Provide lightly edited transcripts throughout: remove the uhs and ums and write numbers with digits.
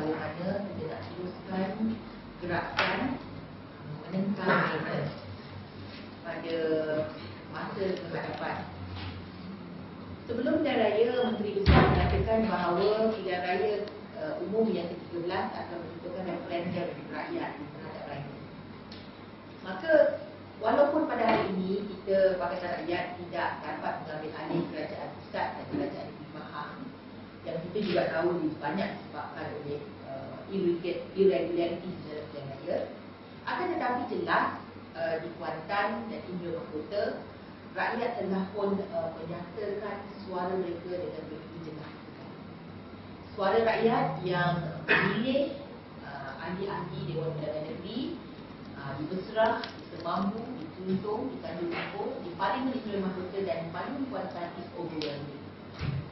bagaimana kita nak teruskan gerakan menentang maintenance pada masa kehadapan. Sebelum pilihan raya, Menteri Besar mengatakan bahawa pilihan raya umum yang ke-13 akan merupakan referendum rakyat terhadap raya. Maka walaupun pada hari ini kita Pakatan Rakyat tidak dapat mengambil alih kerajaan pusat dan kerajaan negeri Pahang, yang kita juga tahu banyak disebabkan oleh irregularity dalam pilihan raya, akan tetapi jelas di Kuantan dan Indo Mahkota, rakyat telah pun menyatakan suara mereka dengan begitu jelas. Suara rakyat yang memilih ahli-ahli Dewan Undangan Negeri di Besrah, di Semambu, di Tuntung, di Tanjung Kapur, di Parlimen Indo Mahkota dan Parlimen Kuantan is overwhelming.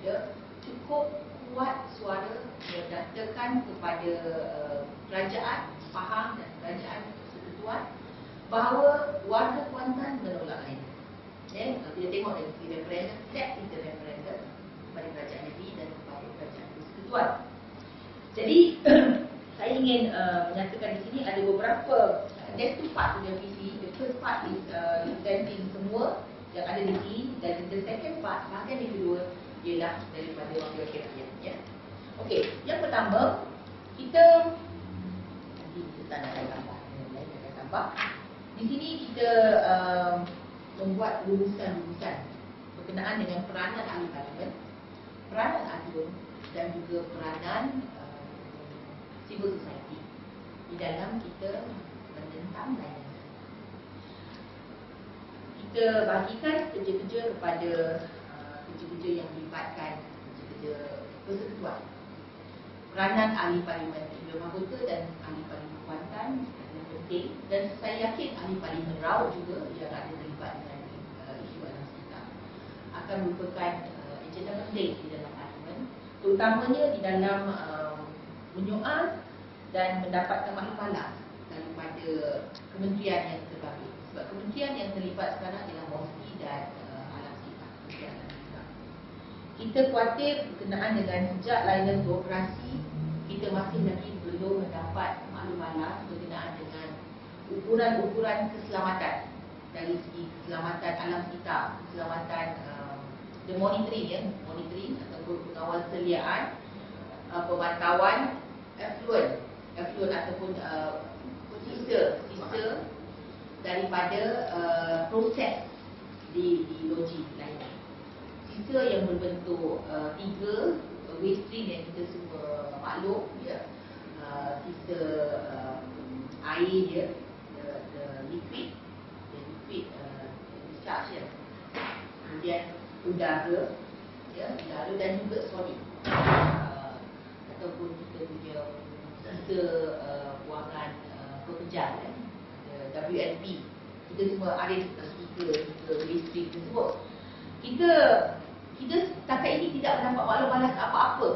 Ya, cukup kuat suara menyatakan kepada kerajaan Pahang dan kerajaan Persekutuan bahawa warga Kuantan menolak lain. Kalau kita tengok dari segi referendum, that is the referendum kepada kerajaan negeri dan kepada kerajaan Persekutuan. Jadi saya ingin menyatakan di sini ada beberapa, there's two parts to the visi. The first part is representing semua yang ada di sini, dan the second part, bahagian yang kedua ialah daripada wakil-wakil rakyat. Ya. Okey, yang pertama, kita nanti kita tak nak tambah. Di sini kita membuat rumusan-rumusan berkenaan dengan peranan ahli parlimen, peranan ahli dan juga peranan civil society di dalam kita menentang layanan. Kita bagikan kerja-kerja kepada kerja-kerja yang melibatkan kerja-kerja persekutuan. Peranan ahli parlimen Indo Mahkota dan ahli parlimen Kuantan adalah penting, dan saya yakin ahli parlimen Raut juga yang ada terlibat dengan isu alam sekitar akan merupakan agenda penting di dalam parlimen, terutamanya di dalam menyoal dan mendapatkan maklumat daripada kementerian yang terkait. Sebab kementerian yang terlibat sekarang ialah MOSPI dan alam sekitar, kementerian alam sekitar. Kita khawatir berkenaan dengan sejak layanan beroperasi, kita masih lagi belum mendapat maklumat berkenaan dengan ukuran-ukuran keselamatan dari segi keselamatan alam sekitar, keselamatan the monitoring ataupun pengawal seliaan, pemantauan effluent ataupun sisa daripada proses di loji lain. Sisa yang berbentuk 3 waste stream yang kita semua maklum, ya. Sisa air dia, the liquid discharge, ya. Kemudian udara, ya, udara dan juga solid, ataupun kita punya sisa buangan pekerja, WLP. Kita semua ada tiga waste stream tersebut. Kita setakat ini tidak mendapat maklumat apa-apa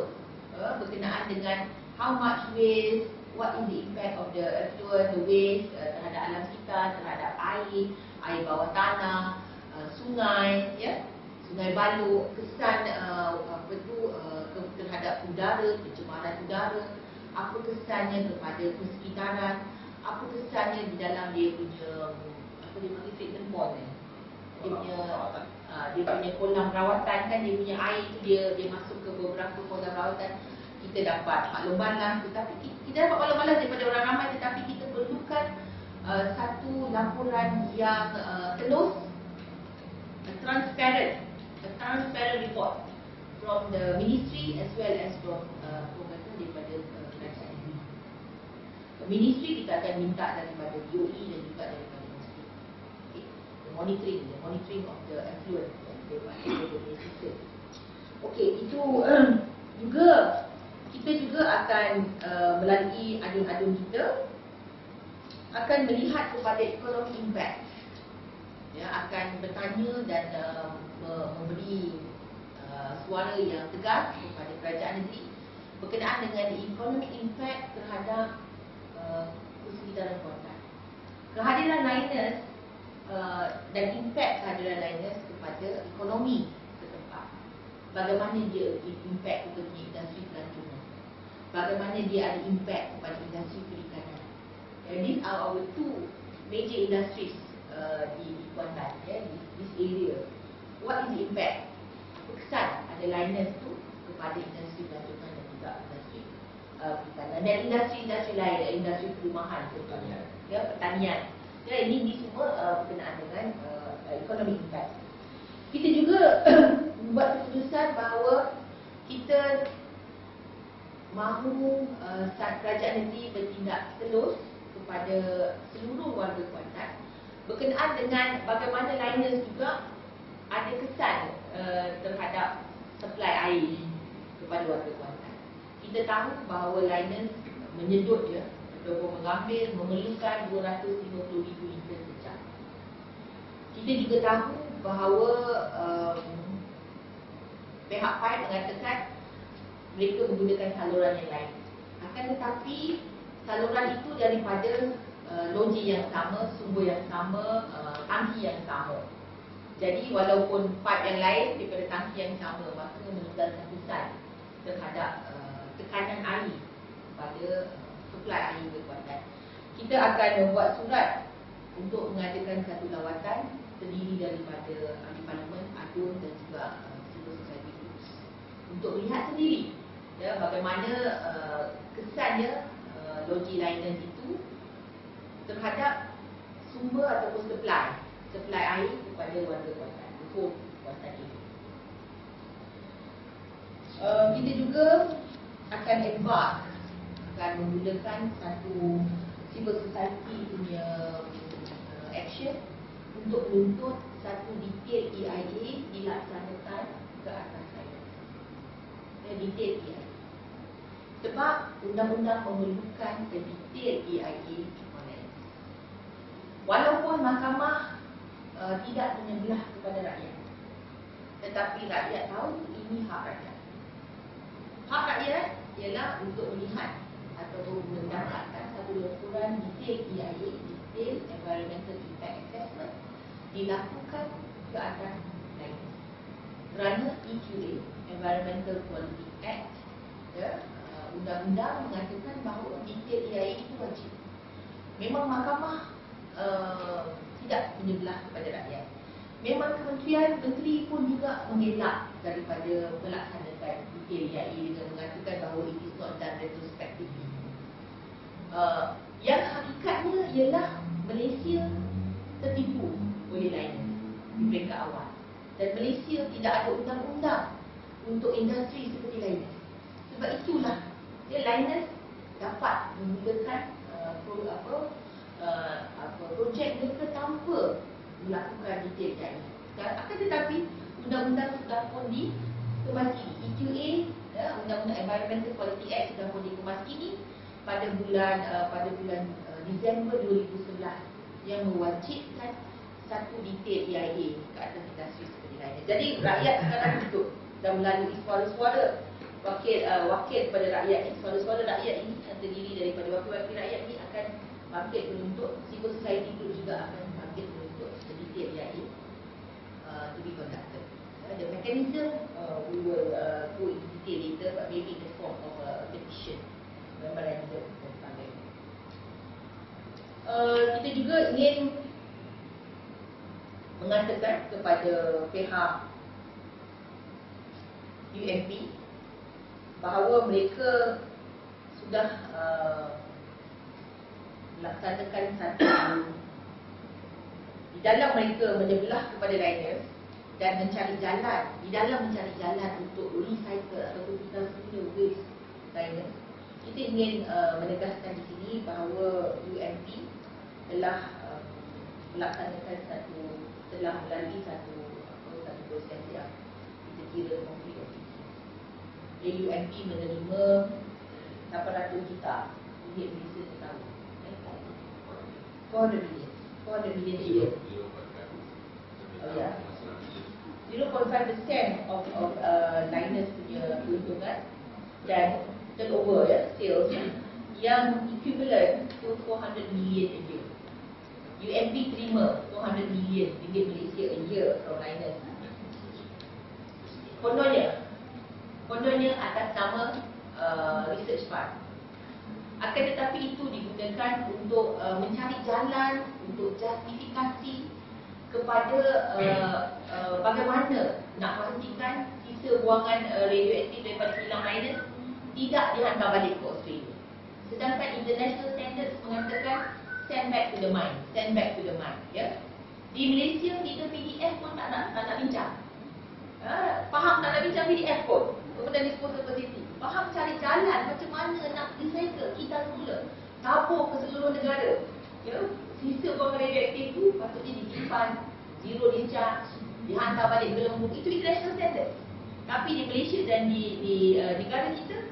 berkenaan dengan how much waste, what is the impact of the effluent, the waste terhadap alam sekitar, terhadap air bawah tanah, sungai, ya, sungai baluk, kesan terhadap udara, pencemaran udara, apa kesannya kepada persekitaran, apa kesannya di dalam dia punya dia panggil treatment pond, dia punya kolam rawatan, kan dia punya air tu dia masuk ke beberapa kolam rawatan. Kita dapat maklumat, tetapi kita dapat maklumat daripada orang ramai, tetapi kita perlukan satu laporan yang telus, a transparent report from the ministry as well as from daripada kerajaan negeri. Ministry kita akan minta daripada DOE dan juga daripada ministry. Okay. The monitoring of the effluent daripada system. Okey, itu juga kita juga akan melalui adun-adun kita akan melihat kepada economic impact. Ya, akan bertanya dan memberi suara yang tegas kepada kerajaan negeri berkenaan dengan economic impact terhadap persekitaran Kuantan. Kehadiran liners dan impact kehadiran liners kepada ekonomi setempat. Bagaimana dia impact kepada industri pelancongan. bagaimana dia ada impact kepada industri perikanan. These are our two major industries di Kuantan, di this area. What is the impact? Apa kesan ada liners tu kepada industri pelancongan dan juga industri perikanan dan industri-industri lain, industri perumahan contohnya, pertanian. Ini semua berkenaan dengan economic impact. Kita juga membuat keputusan bahawa kita mahu kerajaan negeri bertindak telus kepada seluruh warga Kuantan berkenaan dengan bagaimana liners juga ada kesan terhadap supply air kepada warga Kuantan. Kita tahu bahawa liners menyedut ataupun mengambil, memerlukan 250,000 liter sejam. Kita juga tahu bahawa pihak PAI mengatakan mereka menggunakan saluran yang lain. Akan tetapi saluran itu daripada loji yang sama, sumber yang sama, tangki yang sama. Jadi walaupun pipe yang lain daripada tangki yang sama, maka meninggalkan kesan terhadap tekanan air pada supply air ke Kuantan. Kita akan membuat surat untuk mengadakan satu lawatan terdiri daripada ahli parlimen, ADUN dan juga civil society groups untuk melihat sendiri bagaimana kesannya loji liners itu terhadap sumber ataupun supply air kepada warga Kuantan, whole Kuantan ini. Kita juga akan menggunakan satu civil society punya action untuk menuntut satu detail EIA dilaksanakan ke atas saya. Detail EIA. Sebab undang-undang memerlukan detail EIA oleh. Walaupun mahkamah tidak menyebelah kepada rakyat, tetapi rakyat tahu ini hak rakyat. Hak rakyat ialah untuk melihat atau mendapatkan satu laporan detail EIA, detail environmental impact assessment dilakukan ke atas lain. Kerana EQA, Environmental Quality Act, undang-undang mengatakan bahawa detail EIA itu wajib. Memang mahkamah tidak menyebelah kepada rakyat. Memang Kementerian Menteri pun juga mengelak daripada pelaksanaan detail EIA dengan mengatakan bahawa it is not done retrospectively. Yang hakikatnya ialah Malaysia tertipu oleh liners di peringkat awal. Dan Malaysia tidak ada undang-undang untuk industri seperti liners. Sebab itulah liners dapat menggunakan projek mereka tanpa melakukan detail EIA. Akan tetapi undang-undang sudah pun dikemaskini. EQA, Undang-Undang Environmental Quality Act sudah pun dikemaskini pada bulan Disember 2011 yang mewajibkan satu detail EIA ke atas industri seperti lainnya. Jadi rakyat sekarang duduk dan melalui suara-suara wakil kepada rakyat ini, suara-suara rakyat ini yang terdiri daripada wakil-wakil rakyat ini akan bangkit menuntut, civil society group juga akan bangkit menuntut detail EIA to be conducted. The mechanism we will go into detail later, but maybe in the form of a petition, memorandum dan sebagainya. Kita juga ingin mengatakan kepada pihak UMP bahawa mereka sudah melaksanakan satu di dalam mereka menyebelah kepada liners dan mencari jalan, di dalam mencari jalan untuk recycle ataupun kita punya waste liners. Kita ingin menegaskan di sini bahawa UMP telah melaksanakan telah melalui satu proses yang kita kira konflik of interest. UMP menerima 800 juta ringgit Malaysia setahun. 400 million ringgit. Oh ya. 0.5% of liners punya keuntungan dan turnover sales yang equivalent to 400 million a year. UMP terima 400 million ringgit Malaysia a year from liners. Kononnya atas nama research fund. Akan tetapi itu digunakan untuk mencari jalan, untuk justifikasi kepada bagaimana nak pastikan sisa buangan radioaktif daripada kilang minus tidak dihantar balik ke Australia. Sedangkan international standards mengatakan send back to the mine, send back to the mine. Ya? Di Malaysia kita PDF pun tak nak bincang. Faham tak nak bincang PDF pun. Kemudian disposal facility. Faham cari jalan macam mana nak recycle kita semula. Tabur ke seluruh negara. Ya? Sisa buangan radioaktif tu patutnya disimpan, zero discharge, dihantar balik ke Gelembung. Itu international standard. Tapi di Malaysia dan di negara kita,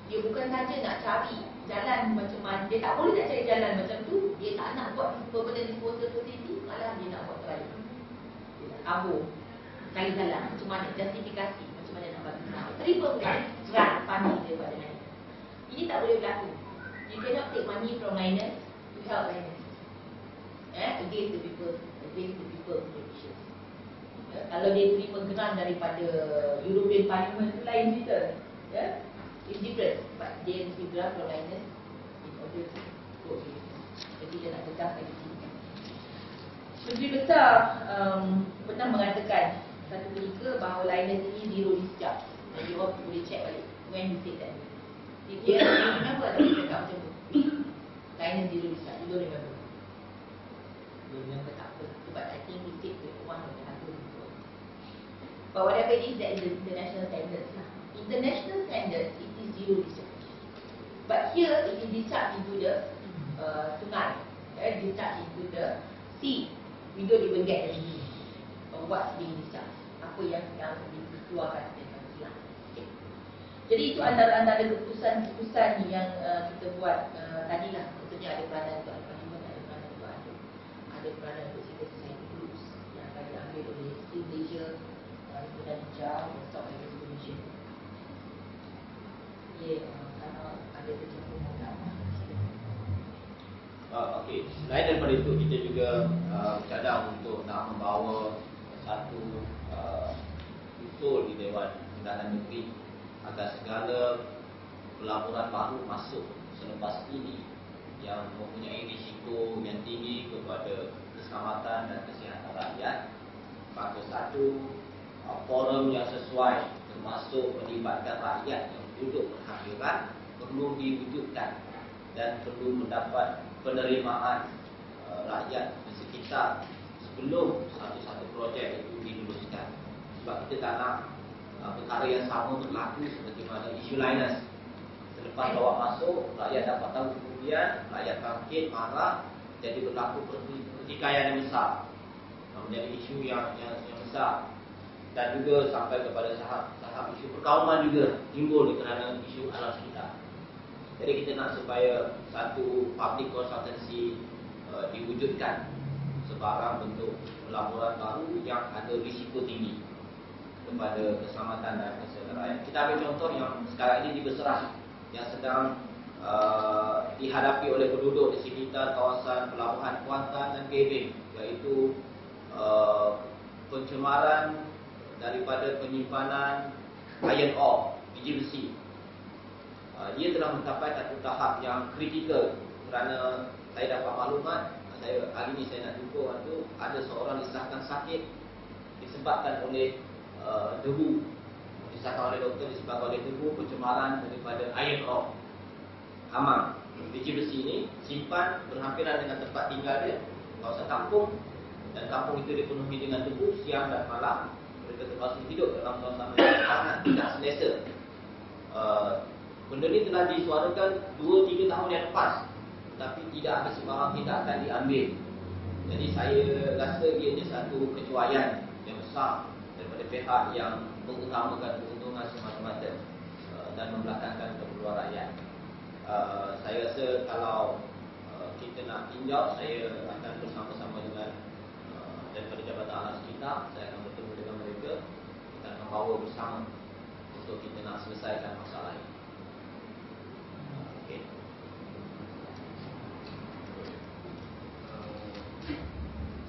dia bukan saja nak cari jalan macam mana, dia tak boleh nak cari jalan macam tu, dia tak nak buat permanent disposal facility, malah dia nak buat terlalu. Dia nak tabur, cari jalan macam mana, justifikasi macam mana nak bagi tahu. Terima grant funding daripada miners. Ini tak boleh berlaku. You cannot take money from miners to help miners. Against the people wishes. Kalau dia terima grant daripada European Parliament tu lain cerita. It's different, but dia mesti grant from miners in order to go. Jadi dia nak tegakkan di sini. Menteri Besar pernah mengatakan satu ketika bahawa liners ini zero discharge. Dan you all boleh check balik when he said that. Dia remember tak dia cakap macam tu? Liners zero discharge, you don't remember? You remember tak apa? But I think he said with one of the other people. But whatever it is, that is the international standards lah. International standards, it is zero discharge. But here, it is discharged into the sungai, discharged into the sea. We don't even get the meaning of what's being discharged. Apa yang dikeluarkan dari kilang. Okay. Jadi itu antara keputusan-keputusan yang kita buat tadilah. Maksudnya ada peranan untuk Al-Parlimen, ada peranan untuk ada peranan untuk civil society groups yang akan diambil oleh Steel Malaysia, dan Hijau, dan Stop Miners Commission. Kalau ada terjemput Okey, selain daripada itu kita juga bercadang untuk nak membawa satu usul di Dewan Undangan Negeri agar segala pelaburan baru masuk selepas ini yang mempunyai risiko yang tinggi kepada keselamatan dan kesihatan rakyat, maka satu forum yang sesuai termasuk melibatkan rakyat yang duduk berhadiran perlu diwujudkan dan perlu mendapat penerimaan rakyat di sekitar sebelum satu-satu projek itu diluluskan. Sebab kita tak nak perkara yang sama berlaku seperti mana isu liners. Selepas bawa masuk, rakyat dapat tahu kemudian, rakyat bangkit, marah, jadi berlaku pertikaian yang besar, menjadi isu yang besar. Dan juga sampai kepada tahap isu perkauman juga timbul kerana isu alam sekitar. Jadi kita nak supaya satu public consultancy diwujudkan sebarang bentuk pelaburan baru yang ada risiko tinggi kepada keselamatan dan kesihatan rakyat. Kita ambil contoh yang sekarang ini di Beserah yang sedang dihadapi oleh penduduk di sekitar kawasan pelabuhan Kuantan dan Gebeng, iaitu pencemaran daripada penyimpanan iron ore, biji besi. Dia telah mencapai satu tahap yang kritikal kerana saya dapat maklumat, hari ini saya nak jumpa tu ada seorang disahkan sakit disebabkan oleh debu, disahkan oleh doktor disebabkan oleh debu pencemaran daripada iron ore. Hamam biji besi ini simpan berhampiran dengan tempat tinggal dia, kawasan kampung, dan kampung itu dipenuhi dengan debu siang dan malam. Mereka terpaksa hidup dalam suasana yang sangat tidak selesa. Benda ini telah disuarakan 2-3 tahun yang lepas, tapi tidak ada sebarang tindakan diambil. Jadi saya rasa ianya satu kecuaian yang besar daripada pihak yang mengutamakan keuntungan semata-mata dan membelakangkan keperluan rakyat. Saya rasa kalau kita nak tinjau, saya akan bersama-sama dengan daripada Jabatan Alam Sekitar, saya akan bertemu dengan mereka. Kita akan bawa bersama untuk kita nak selesaikan masalah ini. Okay.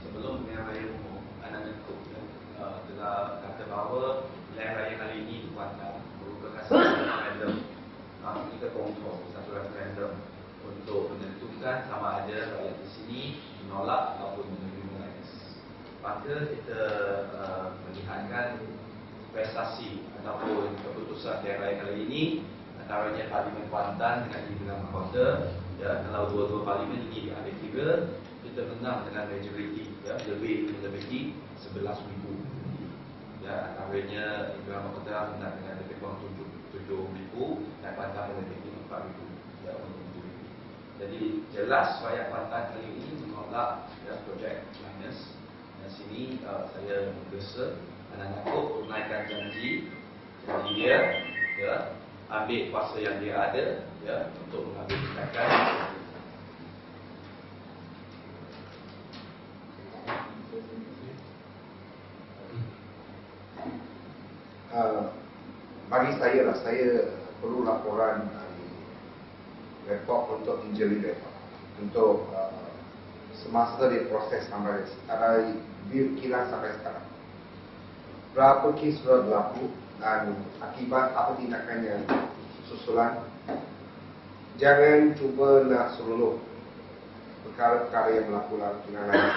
Sebelum pilihan raya umum, Anak Ketuk telah kata bahawa pilihan raya kali ini di Kuantan merupakan satu random menolak ataupun menerima minus. Maka kita melihatkan prestasi ataupun keputusan pilihan raya kali ini antaranya Parlimen Kuantan dengan dibilang mahkota. Ya, kalau dua-dua parlimen ini diambil kira, kita menang dengan majoriti, ya, lebih melebihi 11,000. Ya, antaranya Indra Mahkota menang dengan lebih kurang 7,000 dan Kuantan melebihi 4,000. Ya, untuk majoriti. Jadi jelas rakyat Kuantan kali ini menolak, ya, projek minus. Dan sini saya menggesa anak Yaakob tunaikan janji dia, ya, ambil kuasa yang dia ada, ya, untuk mengambil tindakan. Bagi saya lah, saya perlu laporan report untuk injury report untuk semasa dia proses sampai ada bil kilang sampai sekarang. Berapa kes sudah berlaku dan akibat apa tindakannya susulan. Jangan cuba nak seronok perkara-perkara yang berlaku dalam kilang lain.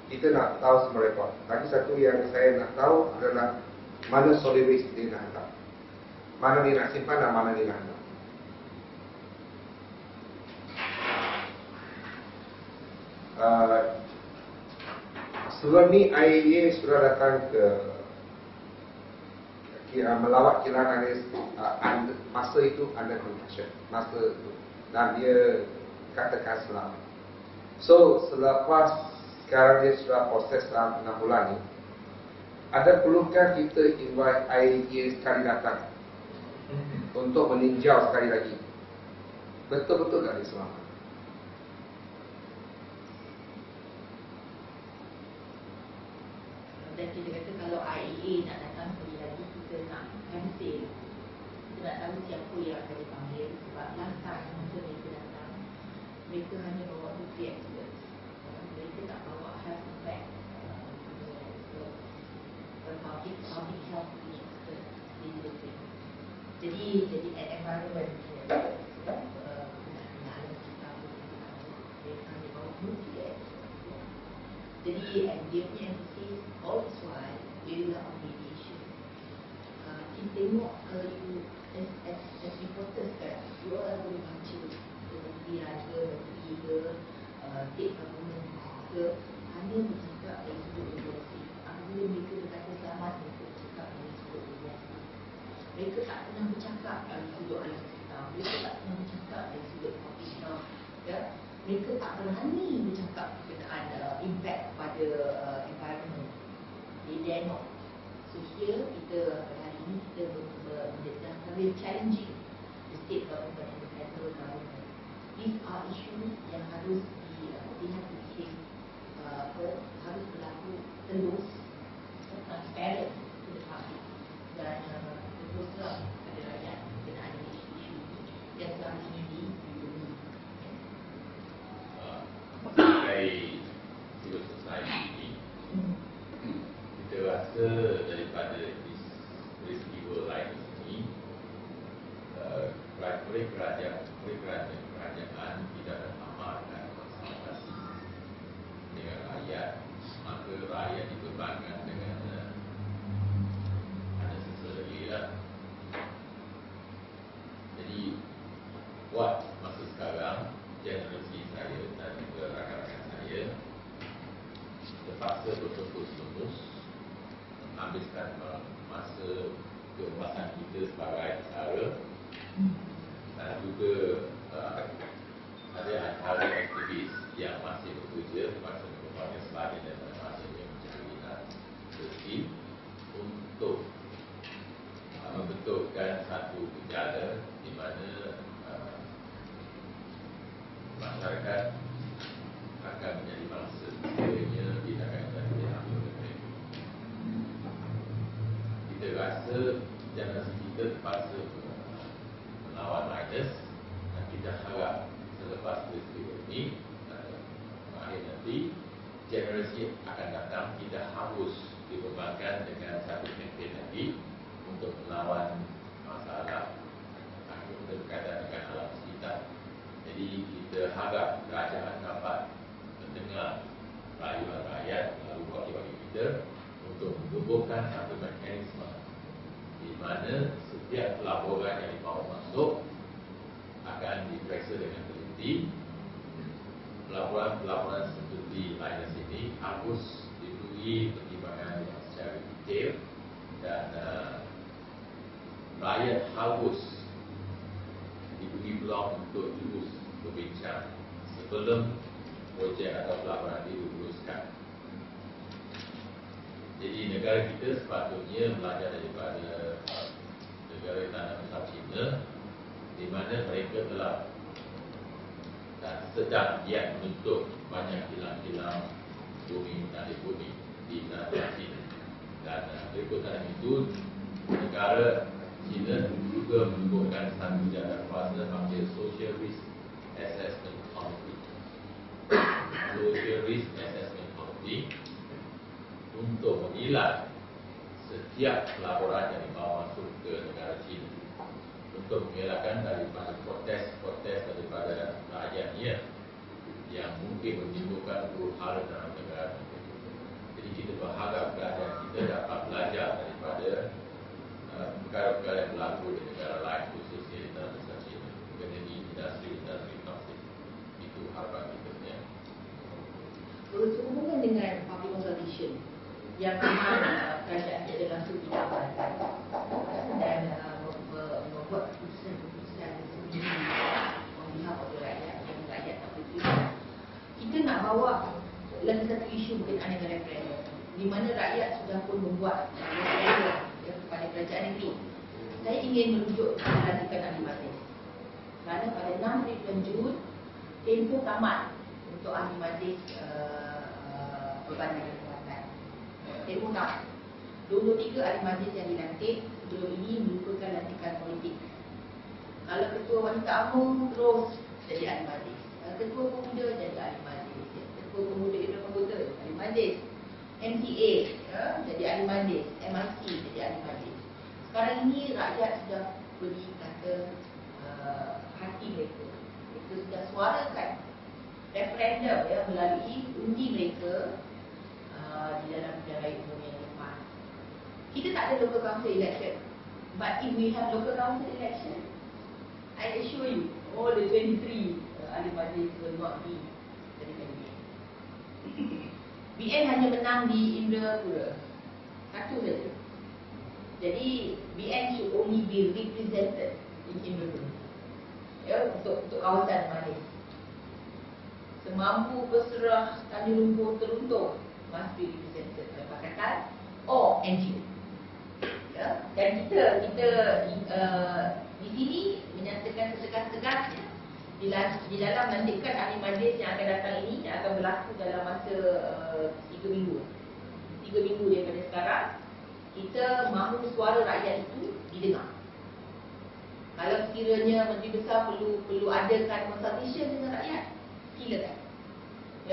Kita nak tahu semua rekod. Lagi satu yang saya nak tahu adalah mana solid waste dia nak hantar, mana dia nak simpan dan mana dia nak hantar. Sebelum ni IAEA sudah datang ke melawat kilang masa itu under construction, masa itu, dan dia katakan selamat. So selepas sekarang dia sudah proses dalam 6 bulan ni, ada perlukan kita invite IAEA sekali datang untuk meninjau sekali lagi betul-betul tak dia selamat. Dan kita kata kalau IAEA nak datang sekali lagi, kita nak cancel. Kita nak tahu siapa yang akan dipanggil. Sebab last time masa mereka datang, mereka hanya bawa 2 experts. Mereka tak bawa health effect, public health expert. Jadi environment mereka hanya bawa 2 experts. Jadi dia punya emphasis all this while ialah on mediation. Kita tengok you as reporters kan, you all boleh baca kementerian ke, menteri ke, state government ke, hanya bercakap dari sudut regulasi. Apabila mereka berkata selamat, mereka bercakap dari sudut regulasi. Mereka tak pernah bercakap dari sudut alam sekitar. Mereka tak pernah bercakap dari sudut public health. Ya? Mereka tak berani bercakap berkenaan impact pada environment. They dare not. So here kita hari ini kita we're challenging the state government and the federal government. These are issues yang harus dihati-hati, harus berlaku telus, transparent to the public, dan terus terang kepada rakyat berkenaan isu-isu yang selama ini dibumi. Sebagai civil society ini, kita rasa daripada peristiwa lain ini, kerajaan tidak beramalkan konsultasi dengan rakyat, maka rakyat dibebankan dengan unnecessarily lah. Jadi buat masa sekarang, generasi saya dan juga rakan-rakan saya terpaksa berfokus menghabiskan masa keemasan kita sebagai pesara, dan juga ada antara aktivis yang masih bekerja masa berbagai sebagainya dan masih mencari rezeki untuk membentukkan satu gejala di mana masyarakat akan menjadi bangsa sekiranya tidak akan diambil oleh mereka. Kita rasa generasi kita terpaksa melawan minus, dan kita harap selepas peristiwa ini akhir nanti generasi akan datang tidak harus dibebankan dengan satu kempen lagi untuk melawan masalah berkaitan dengan alam sekitar. Jadi kita harap kerajaan dapat dengar rayuan rakyat lalu wakil-wakil kita untuk menggubungkan satu mekanisme di mana setiap laporan yang dibawa masuk akan diperiksa dengan teliti. Laporan-laporan seperti Linus ini harus diberi pertimbangan yang secara detail dan rakyat harus diberi peluang untuk terus berbincang sebelum projek atau pelaporan itu diteruskan. Jadi negara kita sepatutnya belajar daripada negara tanah besar China, di mana mereka telah dan sedang giat menutup banyak kilang-kilang bumi dan bumi di tanah China. Dan berikutan itu, negara China juga menubuhkan satu jawatan panggil Social Risk Assessment Committee. Social Risk Assessment Committee untuk menilai setiap laporan yang dibawa masuk ke negara China untuk mengelakkan daripada protes-protes daripada rakyatnya yang mungkin menimbulkan huru-hara dalam negara. Jadi kita berharap kerajaan kita dapat belajar daripada perkara-perkara yang berlaku di negara lain, khususnya di tanah besar China mengenai industri plastik. Itu harapan kita ya. Berhubungan dengan public consultation yang memang kerajaan kita langsung didapatkan dan membuat keputusan sendiri on behalf of rakyat dan rakyat tak berkira. Kita nak bawa lagi satu isu berkenaan dengan referendum di mana rakyat sudah pun membuat referendum kepada kerajaan negeri. Saya ingin merujuk kelantikan ahli majlis kerana pada 6 Jun tempoh tamat untuk ahli majlis Perbankan Kekuatan. Tempoh tamat 23 ahli majlis yang dilantik sebelum ini merupakan lantikan politik. Kalau ketua wanita umum terus jadi ahli majlis, ketua pemuda jadi ahli majlis, ketua pemuda Iran Anggota ahli majlis, MCA jadi ahli majlis, MIC jadi ahli majlis. Sekarang ini rakyat sudah beri kata hati mereka. Mereka sudah suarakan referendum melalui undi mereka di dalam pilihan raya umum yang lepas. Kita tak ada local council election, but if we have local council election, I assure you all the 23 ahli majlis will not be jadi candidate. BN hanya menang di Indrapura satu saja. Jadi BN should only be represented in Indrapura untuk kawasan majlis. Semampu berserah Tanjung Lumpur teruntuk must be represented oleh Pakatan or NGO. Dan kita di sini menyatakan setegas-tegasnya di dalam lantikan ahli majlis yang akan datang ini, yang akan berlaku dalam masa 3 minggu. 3 minggu daripada sekarang, kita mahu suara rakyat itu didengar. Kalau sekiranya Menteri Besar perlu adakan consultation dengan rakyat, silakan.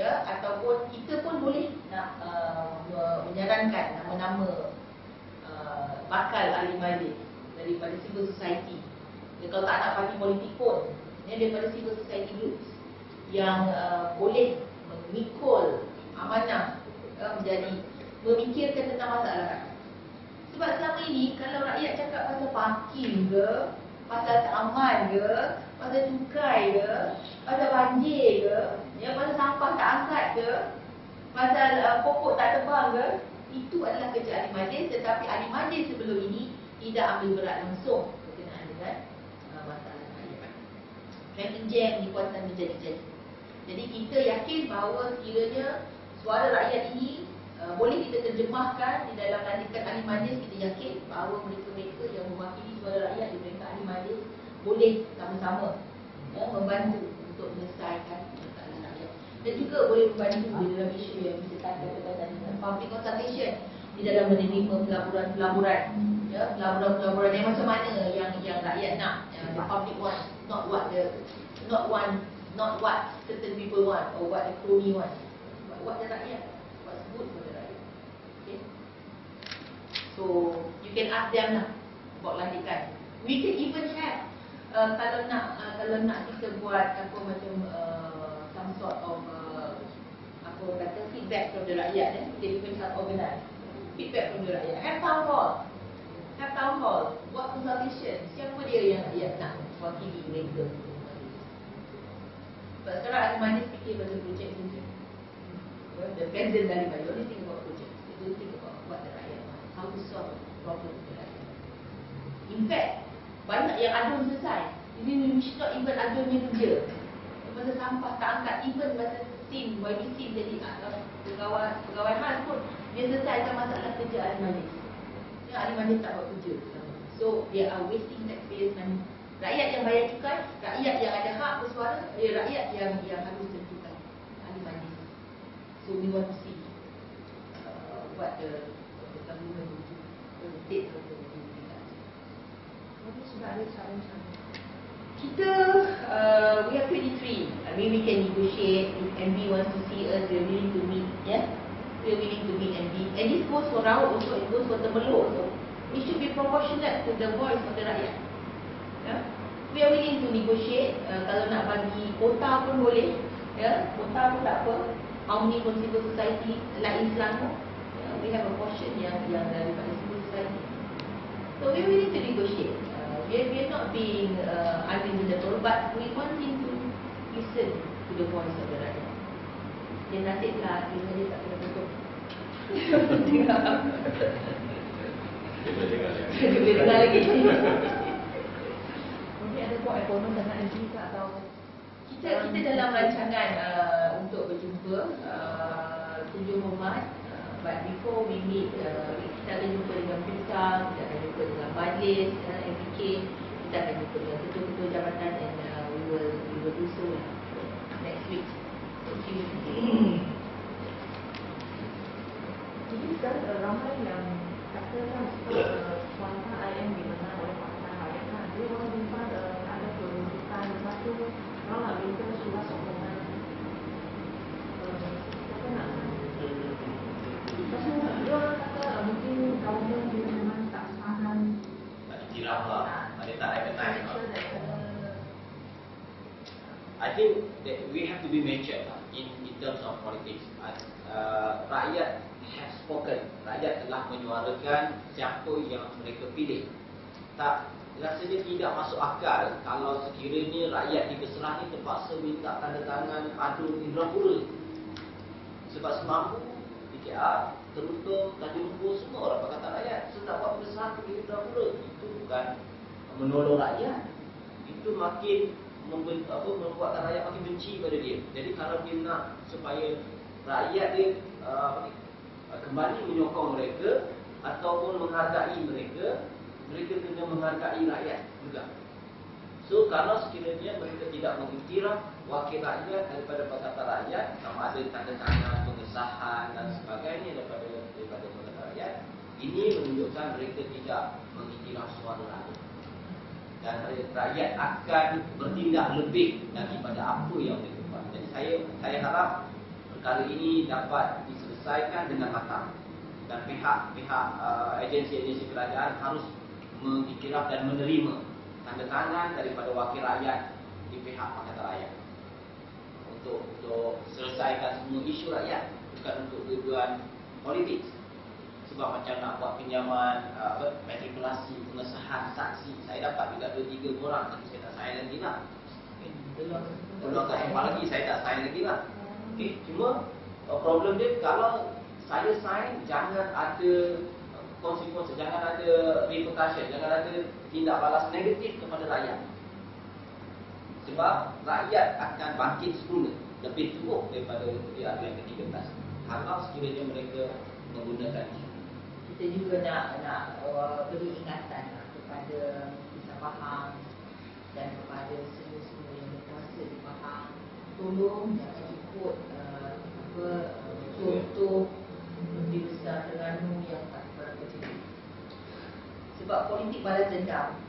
Ataupun kita pun boleh nak menyarankan nama-nama bakal ahli majlis daripada civil society. Kalau tak nak parti politik pun, daripada civil society groups yang boleh mengikul amanah menjadi memikirkan tentang masalah rakyat. Sebab selama ini kalau rakyat cakap pasal parking ke, pasal taman ke, pasal cukai ke, pasal banjir ke, pasal sampah tak angkat ke, pasal pokok tak tebang ke, itu adalah kerja ahli majlis. Tetapi ahli majlis sebelum ini tidak ambil berat langsung berkenaan dengan masalah rakyat. Traffic jam di kawasan menjadi-jadi. Jadi kita yakin bahawa sekiranya suara rakyat ini boleh kita terjemahkan di dalam lantikan ahli majlis. Kita yakin bahawa mereka-mereka yang mewakili suara rakyat di peringkat ahli majlis boleh sama-sama membantu untuk menyelesaikan masalah rakyat. Dan juga boleh membantu di dalam isu yang kita katakan dengan public consultation, di dalam menerima pelaburan-pelaburan, pelaburan-pelaburan yang macam mana yang rakyat nak, the public want, not what certain people want or what the crony want, but what the rakyat, what's good for the rakyat. Okay? So you can ask them lah about lantikan. We can even have kalau nak kita buat apa macam some sort of apa kata feedback from the rakyat, jadi macam organize feedback from the rakyat. Have town hall, buat consultation. Siapa dia yang rakyat nak wakili mereka? Sebab sekarang ahli majlis fikir pasal projek saja. The president dari majlis only think about project. They don't think about what the rakyat want, how to solve problem the rakyat. In fact, banyak yang adun selesai. Ini we should not even adunnya kerja. Masa sampah tak angkat, even masa SIM, YB SIM jadi pegawai hal pun dia selesaikan masalah kerja ahli majlis. Yang ahli majlis tak buat kerja. So they are wasting taxpayers money. Rakyat yang bayar cukai, rakyat yang ada hak bersuara, rakyat yang harus tentukan ahli majlis. So we want to see what the government will do, the state will do. Mungkin sudah ada cara-cara. Kita, we are 23. I mean, we can negotiate. If MB wants to see us, we are willing to meet. Yeah, we are willing to meet MB. And this goes for Raut also. It goes for Temeluk also. It should be proportionate to the voice of the rakyat. Yeah? We are willing to negotiate. Kalau nak bagi kota pun boleh. Yeah? Kota pun tak apa. How many from civil society like in Selangor? Yeah? We have a portion yang daripada civil society. So we are willing to negotiate. We are not being unreasonable, but we want him to listen to the voice of the rakyat. Dia nasiblah, dia tak kena tutup. Dia boleh dengar lagi. Mungkin ada buat ekonom dengan MG ke atau Kita dalam rancangan untuk berjumpa 7 Mac. But before we meet, kita akan jumpa dengan PISA, kita akan jumpa dengan Majlis, MPK, kita akan jumpa dengan ketua-ketua jabatan, and we will do so next week. Thank you. jadi sekarang ramai yang katakan kuasa IM dimenang oleh kuasa rakyat kan. Jadi orang jumpa ada peruntukan, lepas tu orang nak minta surat sokongan apa nak. Lepas tu dia orang kata mungkin government dia memang tak faham. Tak dikira lah, ada tak recognize lah. I think that we have to be mature in terms of politics. Rakyat have spoken, rakyat telah menyuarakan siapa yang mereka pilih. Tak, rasanya tidak masuk akal kalau sekiranya rakyat di Keserah ni terpaksa minta tanda tangan adu Indrapura. Sebab semampu PKR, Teruntung, Tanjung Lumpur, semua orang Pakatan Rakyat. So tak buat besar ke Indrapura. Itu bukan menolong rakyat. Itu makin membuatkan rakyat makin benci pada dia. Jadi kalau dia nak supaya rakyat dia kembali menyokong mereka ataupun menghargai mereka, mereka kena menghargai rakyat juga. So kalau sekiranya mereka tidak mengiktiraf wakil rakyat daripada Pakatan Rakyat, sama ada tanda tangan pengesahan dan sebagainya daripada Pakatan Rakyat, ini menunjukkan mereka tidak mengiktiraf suara rakyat. Dan rakyat akan bertindak lebih daripada apa yang mereka buat. Jadi saya harap perkara ini dapat diselesaikan dengan matang, dan pihak agensi-agensi kerajaan harus mengiktiraf dan menerima tanda tangan daripada wakil rakyat di pihak Pakatan Rakyat untuk selesaikan semua isu rakyat, bukan untuk tujuan politik. Sebab macam nak buat pinjaman, matrikulasi, pengesahan, saksi, saya dapat juga 2-3 orang, tapi saya tak sign lagi lah. Peluang tak sempat lagi, saya tak sign lagi lah. Okay. Cuma problem dia, kalau saya sign, jangan ada konsekuensi, jangan ada repercussion, jangan ada tindak balas negatif kepada rakyat. Sebab rakyat akan bangkit semula lebih teruk daripada dia yang ke-13 kalau sekiranya mereka menggunakan isu. Kita juga nak beri ingatan kepada Pisah Pahang dan kepada semua yang berkuasa di Pahang, tolong jangan ikut contoh Menteri Besar Terengganu yang tak berapa jenis. Sebab politik balas dendam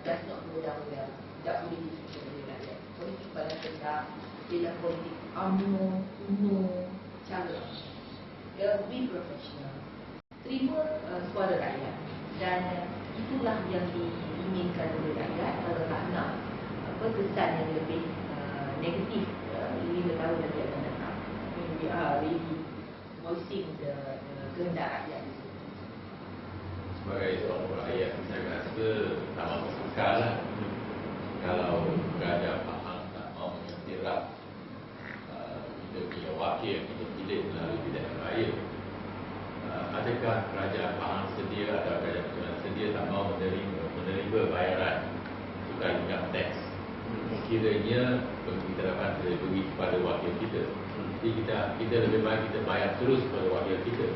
does not go down well. Tidak boleh disusun oleh rakyat. Politik balas dendam ialah politik UMNO, UNO, cara. Be professional. Terima suara rakyat, dan itulah yang diinginkan oleh rakyat. Kalau tak nak kesan yang lebih negatif 5 tahun lagi akan datang. we are really voicing the kehendak rakyat. Sebagai seorang rakyat, saya rasa tak masuk akal lah kalau Raja Pahang tak mau menyetirap kita punya wakil yang kita pilih melalui pilihan raya. Adakah Raja Pahang sedia atau Raja Keturunan sedia tak mau menerima bayaran tukar income tax? Sekiranya kita dapat beri kepada wakil kita, jadi kita lebih baik kita bayar terus kepada wakil kita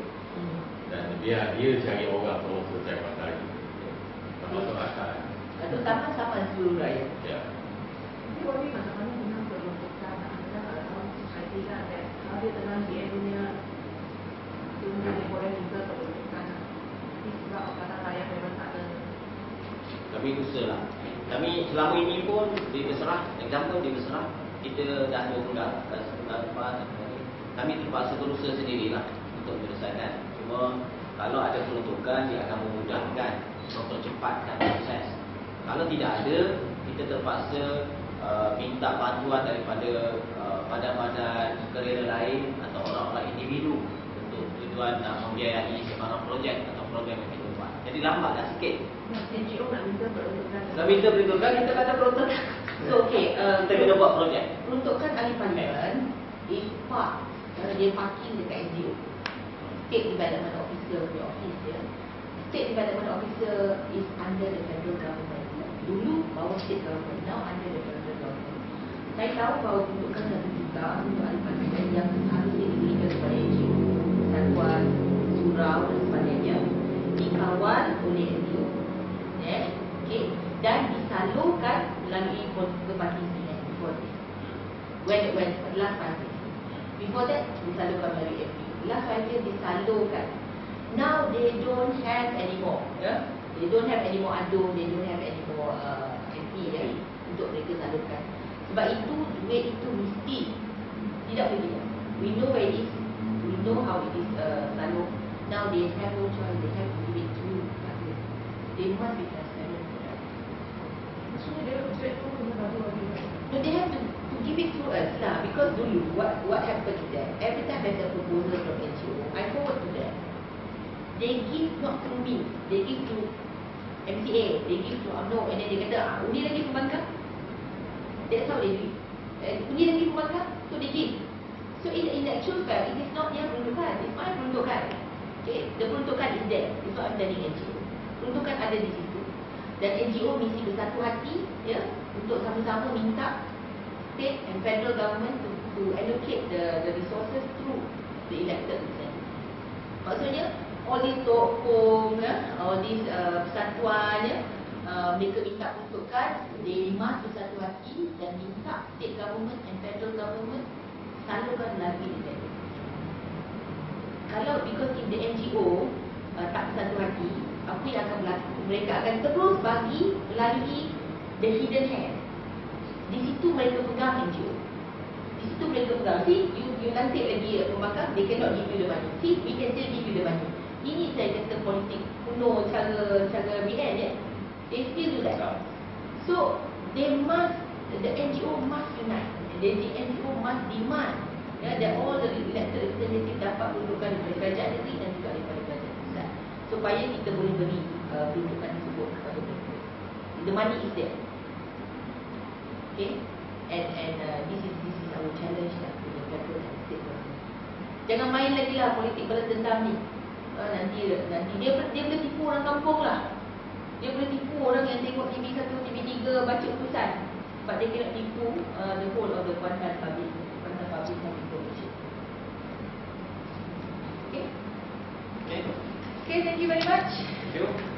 dan biar dia cari orang tolong selesai masalah kita. Tak masuk akal. Terutama sama seluruh rakyat. Ya. Tapi Wadi mana-mana memang peruntukan dalam society kan, kalau dia dalam dia punya dia boleh juga peruntukan. Tapi sebab kata rakyat memang tak ada. Kami usahalah. Kami selama ini pun di Mesra, example di Mesra, kita dah 2 bulan, sebulan lepas, kami terpaksa berusaha sendirilah untuk menyelesaikan. Cuma kalau ada peruntukan, dia akan memudahkan, mempercepatkan proses. Kalau tidak ada, kita terpaksa minta bantuan daripada badan-badan kerjaya lain atau orang-orang individu untuk tujuan nak membiayai sebarang projek atau program yang kita buat. Jadi lambatlah sikit. NGO nak minta peruntukan. Kalau minta peruntukan, kita kata peruntukan. So okay, Kita kena buat projek. peruntukan ahli parlimen is part, dia parking dekat NGO, State Development Officer punya office dia. State Development Officer is under the federal government. Dulu bawah state government, now under the federal government. Saya tahu bahawa peruntukan satu juta untuk ahli parlimen yang seharusnya diberikan kepada NGO, satuan, surau dan sebagainya, dikawal oleh NGO. Okay. Dan disalurkan melalui political party before this. When last 5 years. Before that, disalurkan melalui FPU. Last 5 years disalurkan. Now they don't have anymore. Yeah? They don't have anymore ADO, they don't have anymore MP untuk mereka salurkan. Sebab itu, duit itu mesti tidak boleh tidak. We know where it is. We know how it is salur. Now they have no choice. They have to give it to others. They must be transparent. Maksudnya dia duit tu kena bagi Wadi. So they have to give it to us lah. Because dulu, what happened to them? Every time there's a proposal from NGO, I forward to them. They give not to me, they give to MCA, they give to UMNO, and then they kata, undi lagi pembangkang. That's how they do it. Undi lagi pembangkang, so they give. So in actual fact, it is not their peruntukan, it's my peruntukan. Okay, the peruntukan is there. It's not I'm telling NGO. Peruntukan ada di situ. Dan NGO mesti bersatu hati, ya, untuk sama-sama minta state and federal government to allocate the resources through the elected representatives. Maksudnya, all these tokong, all these persatuan, mereka minta peruntukan, they must bersatu hati dan minta state government and federal government salurkan lagi di federal. Kalau because if the NGO tak bersatu hati, apa yang akan berlaku? Mereka akan terus bagi melalui the hidden hand. Di situ mereka pegang NGO. Di situ mereka pegang. See, you lantik lagi pembangkang, they cannot give you the money. See, we can still give you the money. Ini saya kata politik kuno cara BN ya. They still do that. So they must, the NGO must unite. The NGO must demand that all the elected representative dapat peruntukan daripada kerajaan negeri dan juga daripada kerajaan pusat, supaya kita boleh beri peruntukan tersebut kepada mereka. The money is there. Okay, and this is our challenge lah to the federal and state government. Jangan main lagi lah politik balas dendam ni. Nanti dia boleh tipu orang kampung lah. Dia boleh tipu orang yang tengok TV 1, TV 3 baca putusan. Sebab dia kena tipu the whole of the Kuantan public information. Okay? Okay. Okay, thank you very much. Thank you.